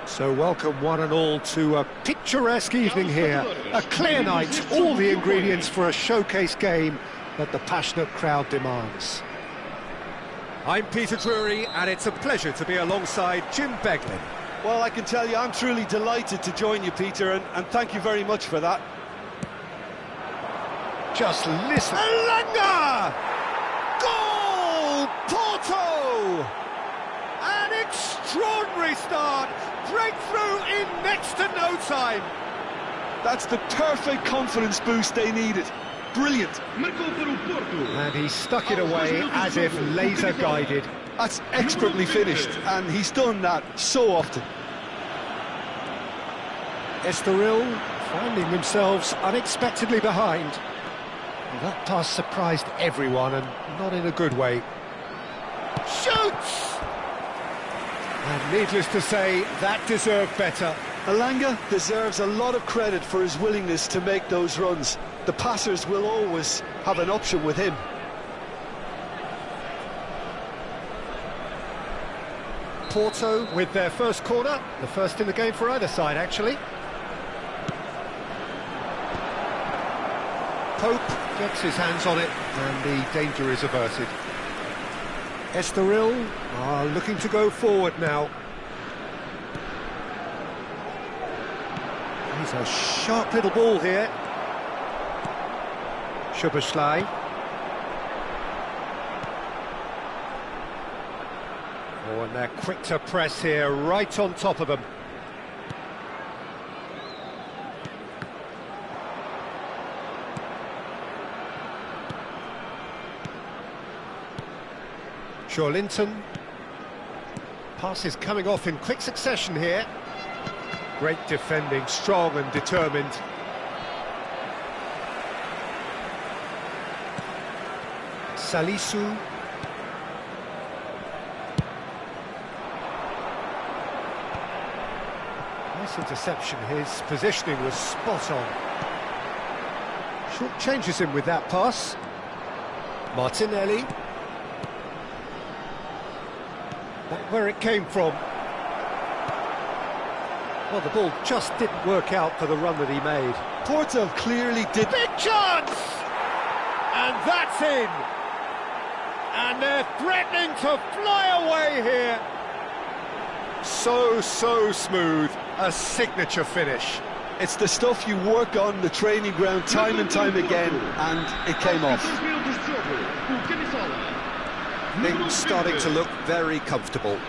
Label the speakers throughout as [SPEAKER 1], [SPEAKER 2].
[SPEAKER 1] So welcome one and all to a picturesque evening here. A clear night, all the ingredients for a showcase game that the passionate crowd demands. I'm Peter Drury, and it's a pleasure to be alongside Jim Beglin.
[SPEAKER 2] Well, I can tell you, I'm truly delighted to join you, Peter, and thank you very much for that.
[SPEAKER 1] Just listen.
[SPEAKER 2] Elanga! Goal! Porto!
[SPEAKER 1] An extraordinary start. Breakthrough in next to no time.
[SPEAKER 2] That's the perfect confidence boost they needed. Brilliant.
[SPEAKER 1] And he stuck it away as if laser-guided.
[SPEAKER 2] That's expertly finished, and he's done that so often.
[SPEAKER 1] Estoril finding themselves unexpectedly behind. Well, that pass surprised everyone, and not in a good way. Shoots! And needless to say, that deserved better.
[SPEAKER 2] Elanga deserves a lot of credit for his willingness to make those runs. The passers will always have an option with him.
[SPEAKER 1] Porto with their first corner, the first in the game for either side, actually. Pope gets his hands on it, and the danger is averted. Estoril are looking to go forward now. He's a sharp little ball here. Szoboszlai. Oh, and they're quick to press here, right on top of them. Linton. Pass is coming off in quick succession here. Great defending, strong and determined. Salisu. Nice interception, his positioning was spot on. Short changes him with that pass. Martinelli. Back where it came from. Well, the ball just didn't work out for the run that he made.
[SPEAKER 2] Porto clearly did.
[SPEAKER 1] Big chance! And that's in! And they're threatening to fly away here. So smooth. A signature finish.
[SPEAKER 2] It's the stuff you work on the training ground time and time again, and it came off.
[SPEAKER 1] Things starting to look very comfortable.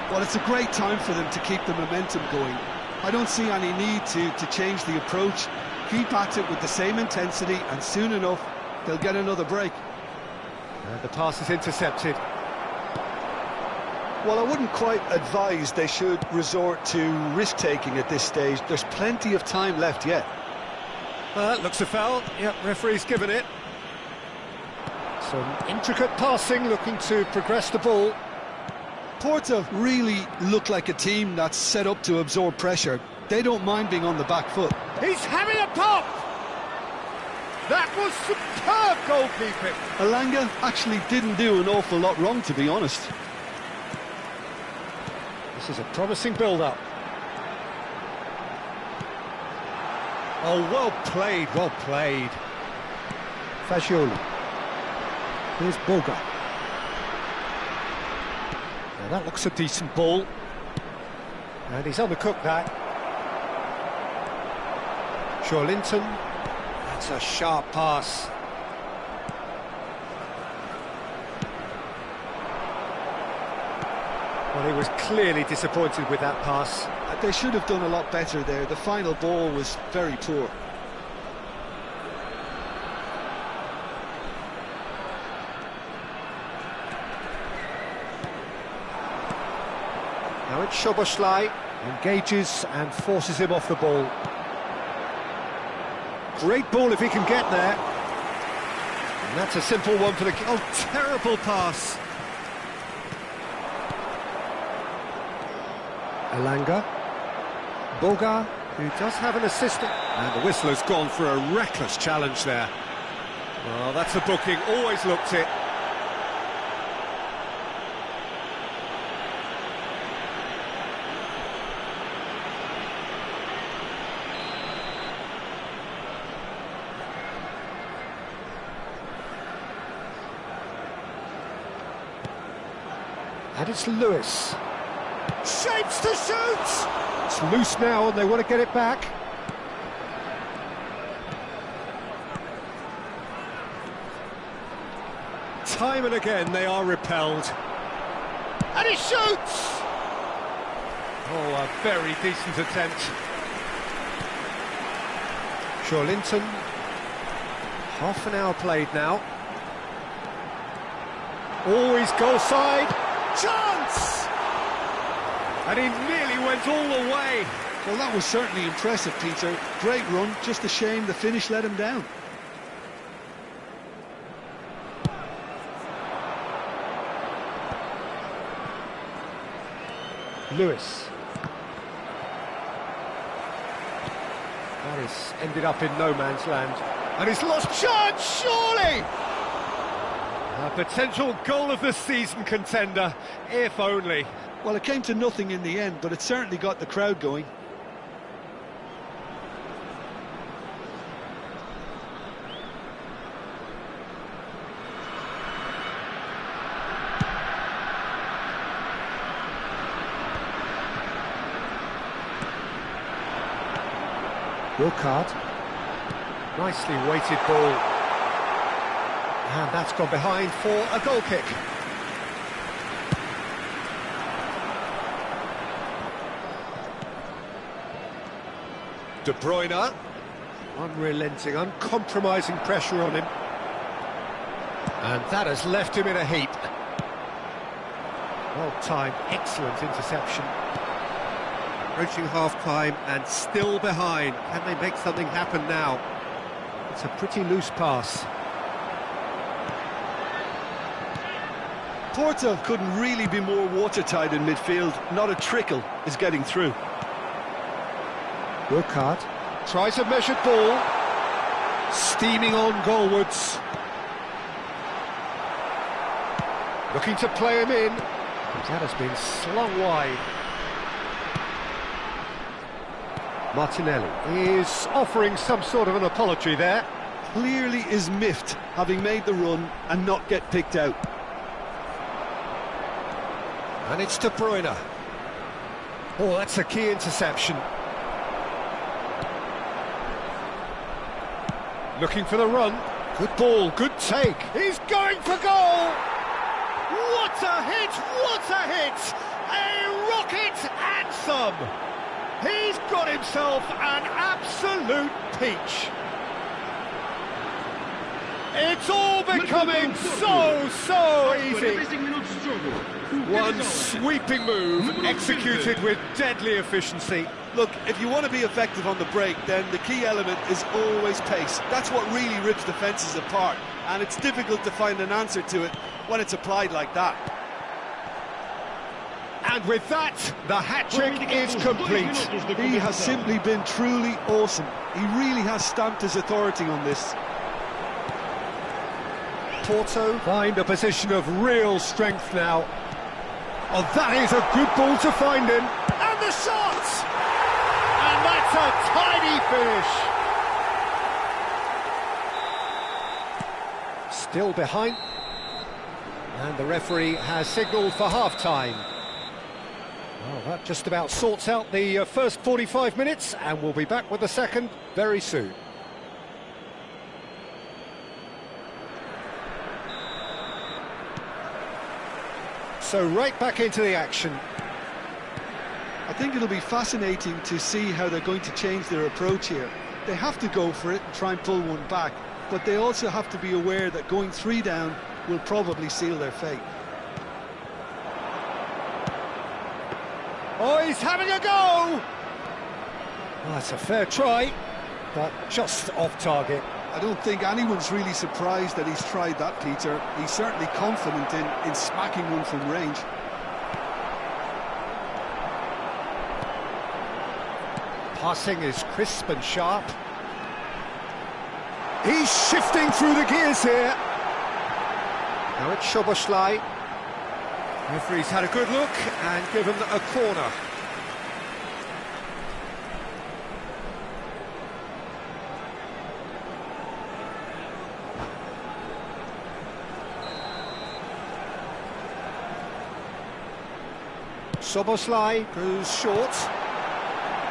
[SPEAKER 2] Well, it's a great time for them to keep the momentum going. I don't see any need to change the approach. Keep at it with the same intensity, and soon enough, they'll get another break.
[SPEAKER 1] And the pass is intercepted.
[SPEAKER 2] Well, I wouldn't quite advise they should resort to risk-taking at this stage. There's plenty of time left yet.
[SPEAKER 1] That looks a foul. Yep, referee's given it. Some intricate passing, looking to progress the ball.
[SPEAKER 2] Porto really look like a team that's set up to absorb pressure. They don't mind being on the back foot.
[SPEAKER 1] He's having a pop! That was superb goalkeeping.
[SPEAKER 2] Elanga actually didn't do an awful lot wrong, to be honest.
[SPEAKER 1] This is a promising build-up. Oh, well played, well played. Fagioli. Here's Boga. Now that looks a decent ball. And he's undercooked that. Linton. That's a sharp pass. Well, he was clearly disappointed with that pass.
[SPEAKER 2] They should have done a lot better there. The final ball was very poor.
[SPEAKER 1] Now it's Szoboszlai, engages and forces him off the ball. Great ball if he can get there. And that's a simple one for the... Oh, terrible pass. Elanga. Boga, who does have an assistant. And the whistle has gone for a reckless challenge there. Well, that's a booking, always looked it. And it's Lewis. Shapes to shoot! It's loose now and they want to get it back. Time and again they are repelled. And he shoots! Oh, a very decent attempt. Linton. Half an hour played now. Always goal side. Chance! And he nearly went all the way.
[SPEAKER 2] Well, that was certainly impressive, Peter. Great run, just a shame the finish let him down.
[SPEAKER 1] Lewis. That has ended up in no man's land. And he's lost chance, surely! A potential goal of the season contender, if only.
[SPEAKER 2] Well, it came to nothing in the end, but it certainly got the crowd going.
[SPEAKER 1] Wilcard. Nicely weighted ball. And that's gone behind for a goal kick. De Bruyne. Unrelenting, uncompromising pressure on him. And that has left him in a heap. Well-timed, excellent interception. Approaching half-time and still behind. Can they make something happen now? It's a pretty loose pass.
[SPEAKER 2] Porto couldn't really be more watertight in midfield. Not a trickle is getting through.
[SPEAKER 1] Wilcard tries a measured ball. Steaming on goalwards. Looking to play him in. That has been slung wide. Martinelli is offering some sort of an apology there.
[SPEAKER 2] Clearly is miffed, having made the run and not get picked out.
[SPEAKER 1] And it's De Bruyne. Oh, that's a key interception. Looking for the run. Good ball, good take. He's going for goal! What a hit, what a hit! A rocket anthem! He's got himself an absolute peach. It's all becoming so easy. One sweeping move executed with deadly efficiency.
[SPEAKER 2] Look, if you want to be effective on the break, then the key element is always pace. That's what really rips defences apart, and it's difficult to find an answer to it when it's applied like that.
[SPEAKER 1] And with that, the hat-trick is complete.
[SPEAKER 2] He has simply been truly awesome. He really has stamped his authority on this.
[SPEAKER 1] Porto find a position of real strength now. Oh, that is a good ball to find him. And the shot! And that's a tidy finish. Still behind. And the referee has signalled for half-time. Well, that just about sorts out the first 45 minutes, and we'll be back with the second very soon. So right back into the action.
[SPEAKER 2] I think it'll be fascinating to see how they're going to change their approach here. They have to go for it and try and pull one back, but they also have to be aware that going 3 down will probably seal their fate.
[SPEAKER 1] Oh, he's having a go! Well, that's a fair try, but just off target.
[SPEAKER 2] I don't think anyone's really surprised that he's tried that, Peter. He's certainly confident in smacking one from range.
[SPEAKER 1] Passing is crisp and sharp. He's shifting through the gears here. Now it's Szoboszlai. Referee's had a good look and given a corner. Soboslai goes short.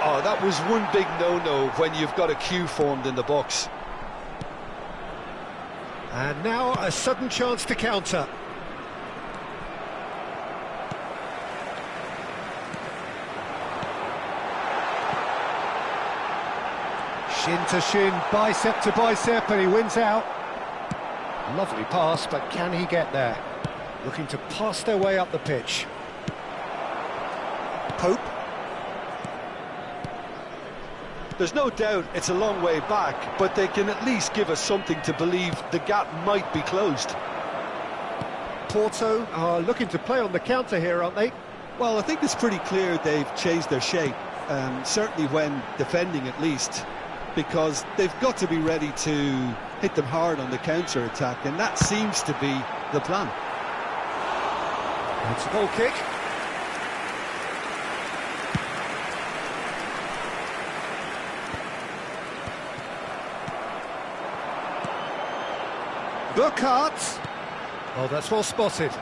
[SPEAKER 2] Oh, that was one big no-no when you've got a queue formed in the box.
[SPEAKER 1] And now a sudden chance to counter. Shin to shin, bicep to bicep, and he wins out. Lovely pass, but can he get there? Looking to pass their way up the pitch. Pope.
[SPEAKER 2] There's no doubt it's a long way back, but they can at least give us something to believe the gap might be closed.
[SPEAKER 1] Porto are looking to play on the counter here, aren't they?
[SPEAKER 2] Well, I think it's pretty clear they've changed their shape, certainly when defending at least, because they've got to be ready to hit them hard on the counter-attack, and that seems to be the plan.
[SPEAKER 1] It's a goal kick. Burkhardt. Oh, that's well spotted.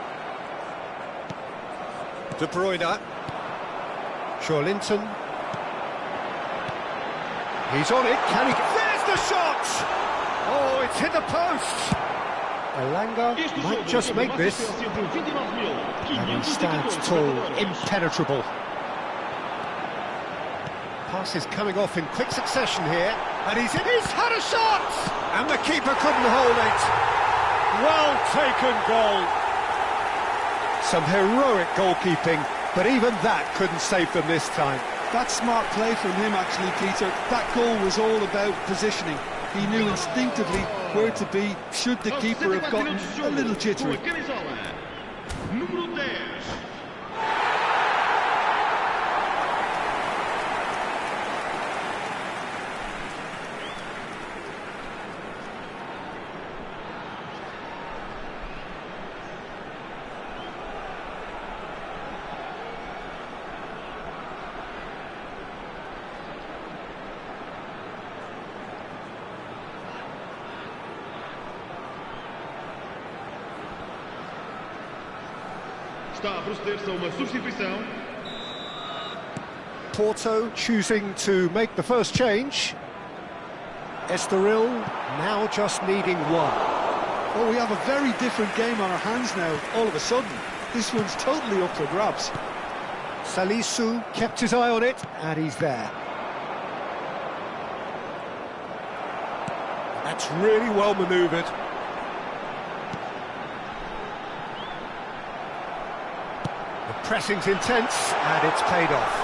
[SPEAKER 1] De Bruyne. Linton. He's on it. Can he? There's the shot! Oh, it's hit the post. Elanga might just make this. And he stands tall, impenetrable. Pass is coming off in quick succession here. And he's had a shot! And the keeper couldn't hold it. Well taken goal. Some heroic goalkeeping, but even that couldn't save them this time.
[SPEAKER 2] That's smart play from him, actually, Peter. That goal was all about positioning. He knew instinctively where to be should the keeper have gotten a little jittery.
[SPEAKER 3] Está a proceder-se a uma substituição.
[SPEAKER 1] Porto choosing to make the first change. Estoril now just needing one.
[SPEAKER 2] Well, we have a very different game on our hands now, all of a sudden. This one's totally up for grabs.
[SPEAKER 1] Salisu kept his eye on it, and he's there. That's really well manoeuvred. The pressing's intense, and it's paid off.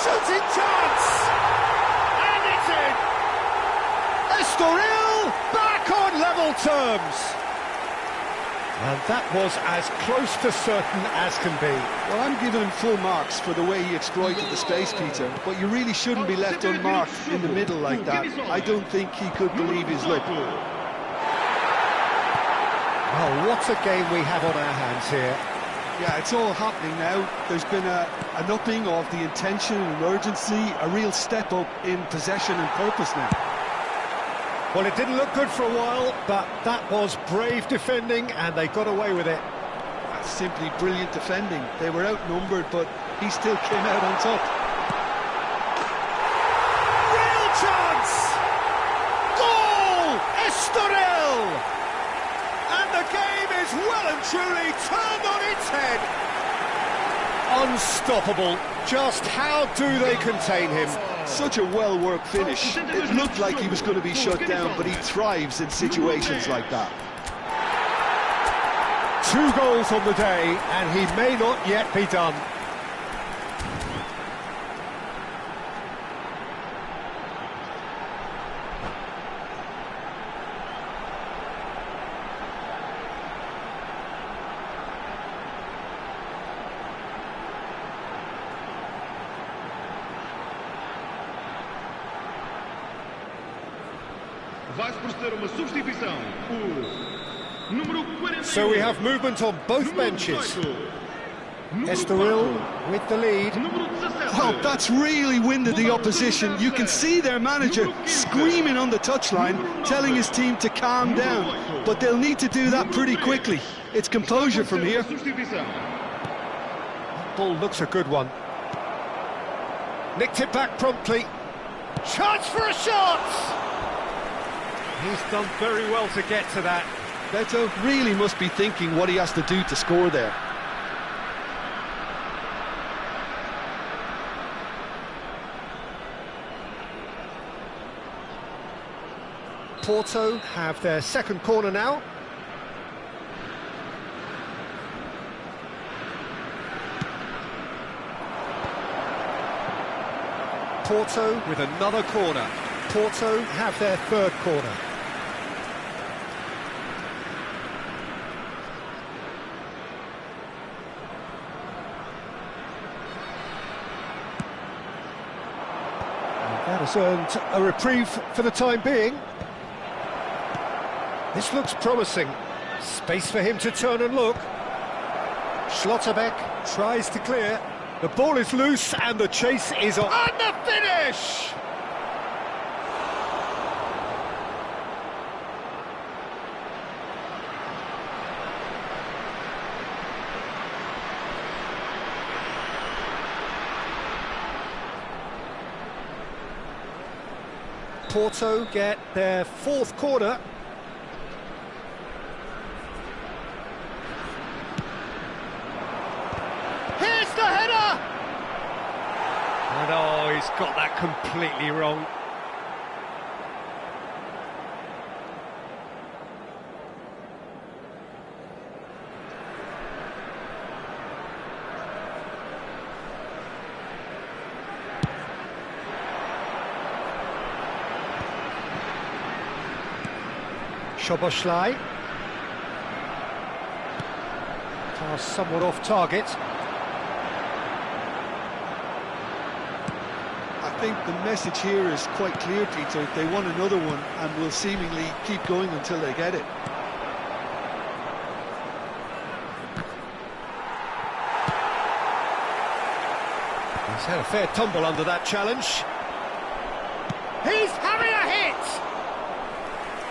[SPEAKER 1] Shooting chance! And it's in! Estoril back on level terms! And that was as close to certain as can be.
[SPEAKER 2] Well, I'm giving him full marks for the way he exploited the space, Peter, but you really shouldn't be left unmarked in the middle like that. I don't think he could believe his luck.
[SPEAKER 1] Well, what a game we have on our hands here.
[SPEAKER 2] Yeah, it's all happening now. There's been an upping of the intention and urgency, a real step up in possession and purpose now.
[SPEAKER 1] Well, it didn't look good for a while, but that was brave defending, and they got away with it.
[SPEAKER 2] That's simply brilliant defending. They were outnumbered, but he still came out on top.
[SPEAKER 1] Real chance! Goal! Estoril! And the game is well and truly turned on its head. Unstoppable. Just how do they contain him?
[SPEAKER 2] Such a well-worked finish. It looked like he was going to be shut down, but he thrives in situations like that.
[SPEAKER 1] 2 goals on the day, and he may not yet be done.
[SPEAKER 3] Vai-se proceder uma substituição. O número 48.
[SPEAKER 1] So we have movement on both benches. Estoril with the lead.
[SPEAKER 2] Oh, that's really winded the opposition. You can see their manager screaming on the touchline, telling his team to calm down. But they'll need to do that pretty quickly. It's composure from here.
[SPEAKER 1] Ball looks a good one. Nicked it back promptly. Chance for a shot! He's done very well to get to that.
[SPEAKER 2] Beto really must be thinking what he has to do to score there.
[SPEAKER 1] Porto have their second corner now. Porto with another corner. Porto have their third corner. And that has earned a reprieve for the time being. This looks promising. Space for him to turn and look. Schlotterbeck tries to clear. The ball is loose and the chase is on. And the finish! Porto get their fourth corner. Here's the header! And oh, he's got that completely wrong. Szoboszlai. Pass somewhat off target.
[SPEAKER 2] I think the message here is quite clear, Peter. They want another one and will seemingly keep going until they get it.
[SPEAKER 1] He's had a fair tumble under that challenge. He's having a hit!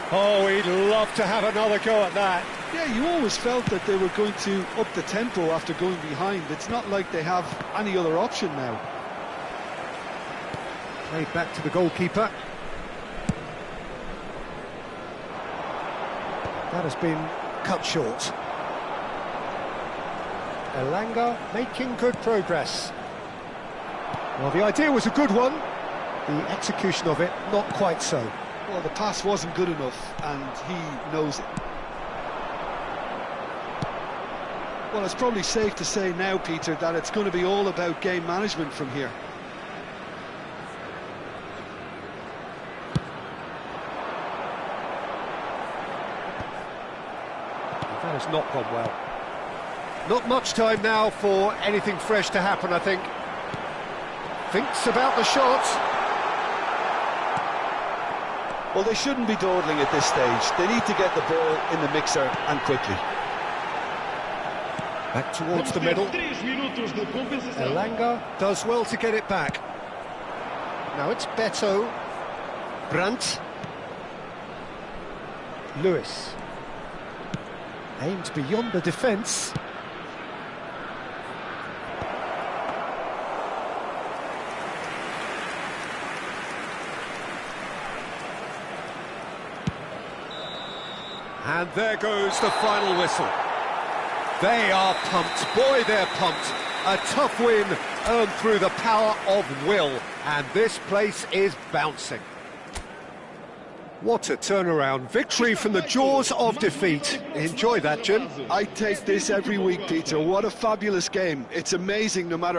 [SPEAKER 1] Oh, he'd love to have another go at that.
[SPEAKER 2] Yeah, you always felt that they were going to up the tempo after going behind. It's not like they have any other option now.
[SPEAKER 1] Played back to the goalkeeper. That has been cut short. Elanga making good progress. Well, the idea was a good one. The execution of it, not quite so.
[SPEAKER 2] Well, the pass wasn't good enough, and he knows it. Well, it's probably safe to say now, Peter, that it's going to be all about game management from here.
[SPEAKER 1] That has not gone well. Not much time now for anything fresh to happen, I think. Thinks about the shot.
[SPEAKER 2] Well, they shouldn't be dawdling at this stage. They need to get the ball in the mixer and quickly.
[SPEAKER 1] Back towards the middle. Elanga does well to get it back. Now it's Beto. Brandt. Lewis. Aimed beyond the defence. And there goes the final whistle. They are pumped. Boy, they're pumped. A tough win earned through the power of will. And this place is bouncing. What a turnaround. Victory from the jaws of defeat. Enjoy that, Jim.
[SPEAKER 2] I take this every week, Peter. What a fabulous game. It's amazing no matter